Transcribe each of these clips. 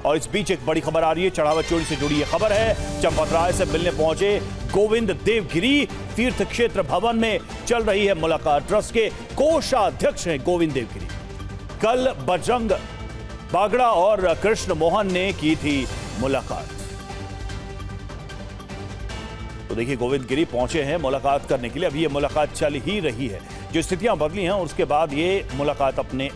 और इस बीच एक बड़ी खबर आ रही है, चढ़ावा चोरी से जुड़ी यह खबर है। चंपत राय से मिलने पहुंचे गोविंद देवगिरी, तीर्थ क्षेत्र भवन में चल रही है मुलाकात। ट्रस्ट के कोषाध्यक्ष हैं गोविंद देवगिरी। कल बजरंग बागड़ा और कृष्ण मोहन ने की थी मुलाकात। तो देखिए गोविंद गिरी पहुंचे हैं मुलाकात करने के लिए। अभी ये मुलाकात चल ही रही है। जो स्थितियां बदली हैं उसके बाद ये मुलाकात अपने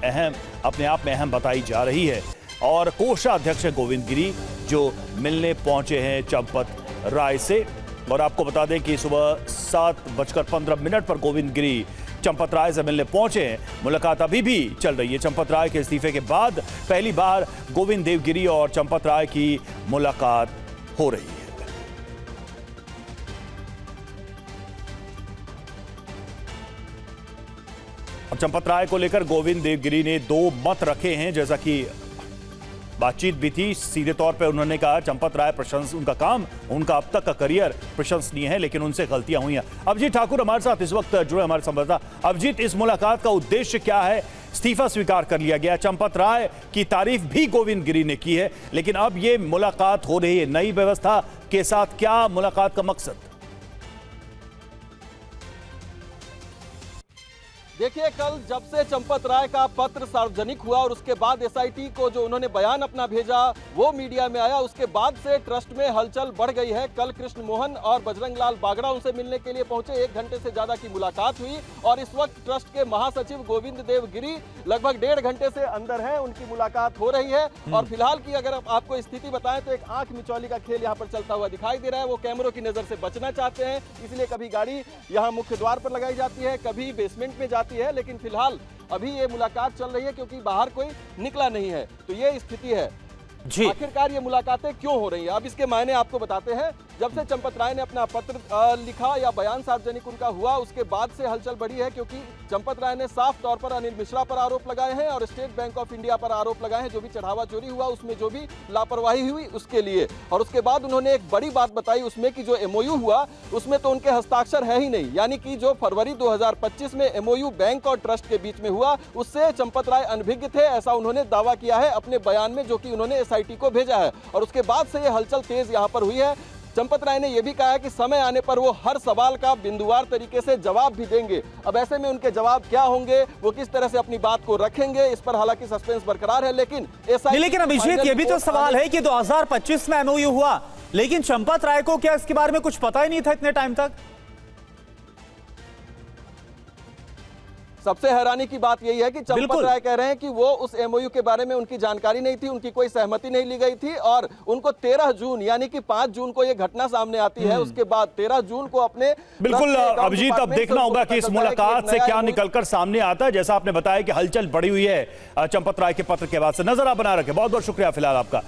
आप में अहम बताई जा रही है। और कोषाध्यक्ष गोविंद गिरी जो मिलने पहुंचे हैं चंपत राय से। और आपको बता दें कि सुबह 7:15 पर गोविंद गिरी चंपत राय से मिलने पहुंचे हैं। मुलाकात अभी भी चल रही है। चंपत राय के इस्तीफे के बाद पहली बार गोविंद देवगिरी और चंपत राय की मुलाकात हो रही है। चंपत राय को लेकर गोविंद देवगिरी ने 2 मत रखे हैं, जैसा कि बातचीत भी थी। सीधे तौर पर उन्होंने कहा चंपत राय उनका काम, उनका अब तक का करियर प्रशंसनीय है, लेकिन उनसे गलतियां हुई हैं। अभिजीत ठाकुर हमारे साथ इस वक्त जुड़े, हमारे संवाददाता। अभिजीत, इस मुलाकात का उद्देश्य क्या है? इस्तीफा स्वीकार कर लिया गया, चंपत राय की तारीफ भी गोविंद गिरी ने की है, लेकिन अब ये मुलाकात हो रही है नई व्यवस्था के साथ। क्या मुलाकात का मकसद? देखिए, कल जब से चंपत राय का पत्र सार्वजनिक हुआ और उसके बाद एसआईटी को जो उन्होंने बयान अपना भेजा वो मीडिया में आया, उसके बाद से ट्रस्ट में हलचल बढ़ गई है। कल कृष्ण मोहन और बजरंग लाल बागड़ा उनसे मिलने के लिए पहुंचे। 1 घंटे से ज्यादा की मुलाकात हुई और इस वक्त ट्रस्ट के महासचिव गोविंद देवगिरी लगभग 1.5 घंटे से अंदर है, उनकी मुलाकात हो रही है। और फिलहाल की अगर आपको स्थिति बताएं तो एक आंख मिचौली का खेल यहाँ पर चलता हुआ दिखाई दे रहा है। वो कैमरों की नजर से बचना चाहते हैं, इसलिए कभी गाड़ी यहाँ मुख्य द्वार पर लगाई जाती है, कभी बेसमेंट में जाती है, लेकिन फिलहाल अभी ये मुलाकात चल रही है क्योंकि बाहर कोई निकला नहीं है। तो ये स्थिति है जी। आखिरकार ये मुलाकातें क्यों हो रही है, अब इसके मायने आपको बताते हैं। जब से चंपत राय ने अपना पत्र लिखा या बयान सार्वजनिक उनका हुआ, उसके बाद से हलचल बढ़ी है, क्योंकि चंपत राय ने साफ तौर पर अनिल मिश्रा पर आरोप लगाए हैं और स्टेट बैंक ऑफ इंडिया पर आरोप लगाए हैं। जो भी चढ़ावा चोरी हुआ उसमें जो भी लापरवाही हुई उसके लिए। और उसके बाद उन्होंने एक बड़ी बात बताई उसमें कि जो एमओयू हुआ उसमें तो उनके हस्ताक्षर है ही नहीं, यानी कि जो फरवरी 2025 में एमओयू बैंक और ट्रस्ट के बीच में हुआ उससे चंपत राय अनभिज्ञ थे, ऐसा उन्होंने दावा किया है अपने बयान में, जो कि उन्होंने एसआईटी को भेजा है। और उसके बाद से ये हलचल तेज यहाँ पर हुई है। चंपत राय ने यह भी कहा है कि समय आने पर वो हर सवाल का बिंदुवार तरीके से जवाब भी देंगे। अब ऐसे में उनके जवाब क्या होंगे, वो किस तरह से अपनी बात को रखेंगे, इस पर हालांकि सस्पेंस बरकरार है। लेकिन अभिजीत, ये भी तो सवाल है कि 2025 में एमओयू हुआ, लेकिन चंपत राय को क्या इसके बारे में कुछ पता ही नहीं था इतने टाइम तक? सबसे हैरानी की बात यही है कि चंपत राय कह रहे हैं कि वो उस एमओयू के बारे में उनकी जानकारी नहीं थी, उनकी कोई सहमति नहीं ली गई थी। और उनको 13 जून यानी कि 5 जून को ये घटना सामने आती है। उसके बाद 13 जून को अपने बिल्कुल अभिजीत, अब देखना होगा कि इस मुलाकात से क्या निकलकर सामने आता है। जैसा आपने बताया कि हलचल बढ़ी हुई है चंपत राय के पत्र के बाद से। नजर आप बना रखें। बहुत बहुत शुक्रिया फिलहाल आपका।